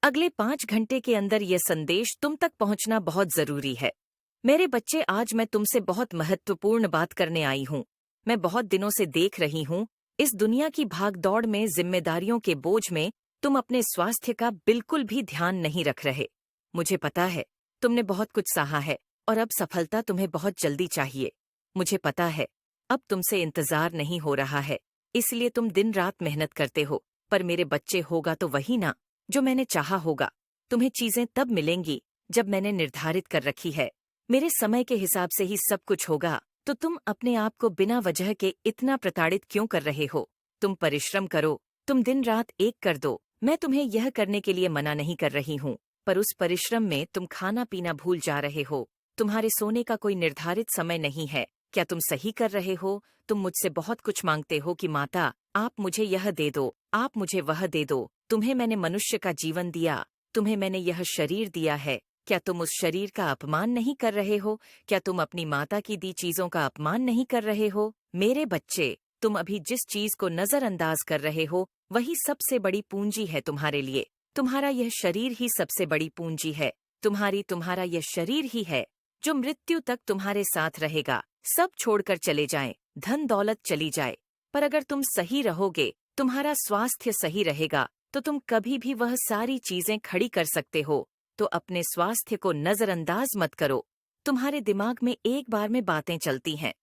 अगले 5 घंटे के अंदर यह संदेश तुम तक पहुंचना बहुत जरूरी है। मेरे बच्चे, आज मैं तुमसे बहुत महत्वपूर्ण बात करने आई हूँ। मैं बहुत दिनों से देख रही हूँ, इस दुनिया की भागदौड़ में, जिम्मेदारियों के बोझ में तुम अपने स्वास्थ्य का बिल्कुल भी ध्यान नहीं रख रहे। मुझे पता है, तुमने बहुत कुछ सहा है और अब सफलता तुम्हें बहुत जल्दी चाहिए। मुझे पता है, अब तुमसे इंतजार नहीं हो रहा है, इसलिए तुम दिन रात मेहनत करते हो। पर मेरे बच्चे, होगा तो वही ना जो मैंने चाहा होगा। तुम्हें चीजें तब मिलेंगी जब मैंने निर्धारित कर रखी है। मेरे समय के हिसाब से ही सब कुछ होगा। तो तुम अपने आप को बिना वजह के इतना प्रताड़ित क्यों कर रहे हो? तुम परिश्रम करो, तुम दिन रात एक कर दो। मैं तुम्हें यह करने के लिए मना नहीं कर रही हूँ, पर उस परिश्रम में तुम खाना पीना भूल जा रहे हो। तुम्हारे सोने का कोई निर्धारित समय नहीं है। क्या तुम सही कर रहे हो? तुम मुझसे बहुत कुछ मांगते हो कि माता, आप मुझे यह दे दो, आप मुझे वह दे दो। तुम्हें मैंने मनुष्य का जीवन दिया, तुम्हें मैंने यह शरीर दिया है। क्या तुम उस शरीर का अपमान नहीं कर रहे हो? क्या तुम अपनी माता की दी चीजों का अपमान नहीं कर रहे हो? मेरे बच्चे, तुम अभी जिस चीज को नजरअंदाज कर रहे हो, वही सबसे बड़ी पूंजी है तुम्हारे लिए। तुम्हारा यह शरीर ही सबसे बड़ी पूंजी है। तुम्हारा यह शरीर ही है जो मृत्यु तक तुम्हारे साथ रहेगा। सब छोड़कर चले जाएं, धन दौलत चली जाए, पर अगर तुम सही रहोगे, तुम्हारा स्वास्थ्य सही रहेगा, तो तुम कभी भी वह सारी चीजें खड़ी कर सकते हो। तो अपने स्वास्थ्य को नजरअंदाज मत करो। तुम्हारे दिमाग में एक बार में बातें चलती हैं।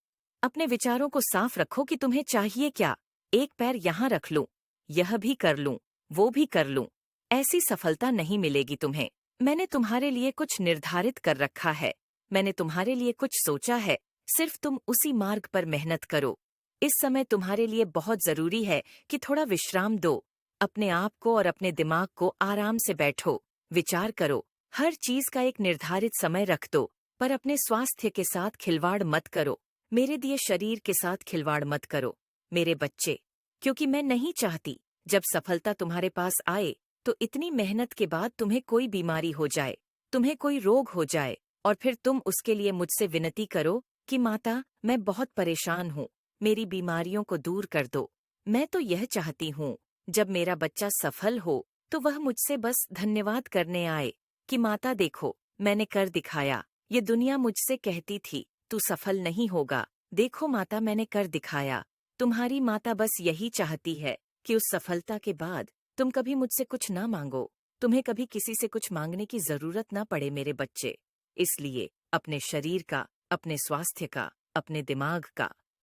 अपने विचारों को साफ रखो कि तुम्हें चाहिए क्या। एक पैर यहाँ रख लूं, यह भी कर लूं, वो भी कर लूं, ऐसी सफलता नहीं मिलेगी तुम्हें। मैंने तुम्हारे लिए कुछ निर्धारित कर रखा है। मैंने तुम्हारे लिए कुछ सोचा है। सिर्फ तुम उसी मार्ग पर मेहनत करो। इस समय तुम्हारे लिए बहुत जरूरी है कि थोड़ा विश्राम दो। अपने आप को और अपने दिमाग को आराम से बैठो, विचार करो। हर चीज का एक निर्धारित समय रख दो, पर अपने स्वास्थ्य के साथ खिलवाड़ मत करो। मेरे दिए शरीर के साथ खिलवाड़ मत करो, मेरे बच्चे, क्योंकि मैं नहीं चाहती जब सफलता तुम्हारे पास आए तो इतनी मेहनत के बाद तुम्हें कोई बीमारी हो जाए, तुम्हें कोई रोग हो जाए और फिर तुम उसके लिए मुझसे विनती करो कि माता, मैं बहुत परेशान हूँ, मेरी बीमारियों को दूर कर दो। मैं तो यह चाहती हूँ, जब मेरा बच्चा सफल हो तो वह मुझसे बस धन्यवाद करने आए कि माता देखो, मैंने कर दिखाया। ये दुनिया मुझसे कहती थी तू सफल नहीं होगा, देखो माता, मैंने कर दिखाया। तुम्हारी माता बस यही चाहती है कि उस सफलता के बाद तुम कभी मुझसे कुछ ना मांगो, तुम्हें कभी किसी से कुछ मांगने की जरूरत ना पड़े मेरे बच्चे। इसलिए अपने शरीर का, अपने स्वास्थ्य का, अपने दिमाग का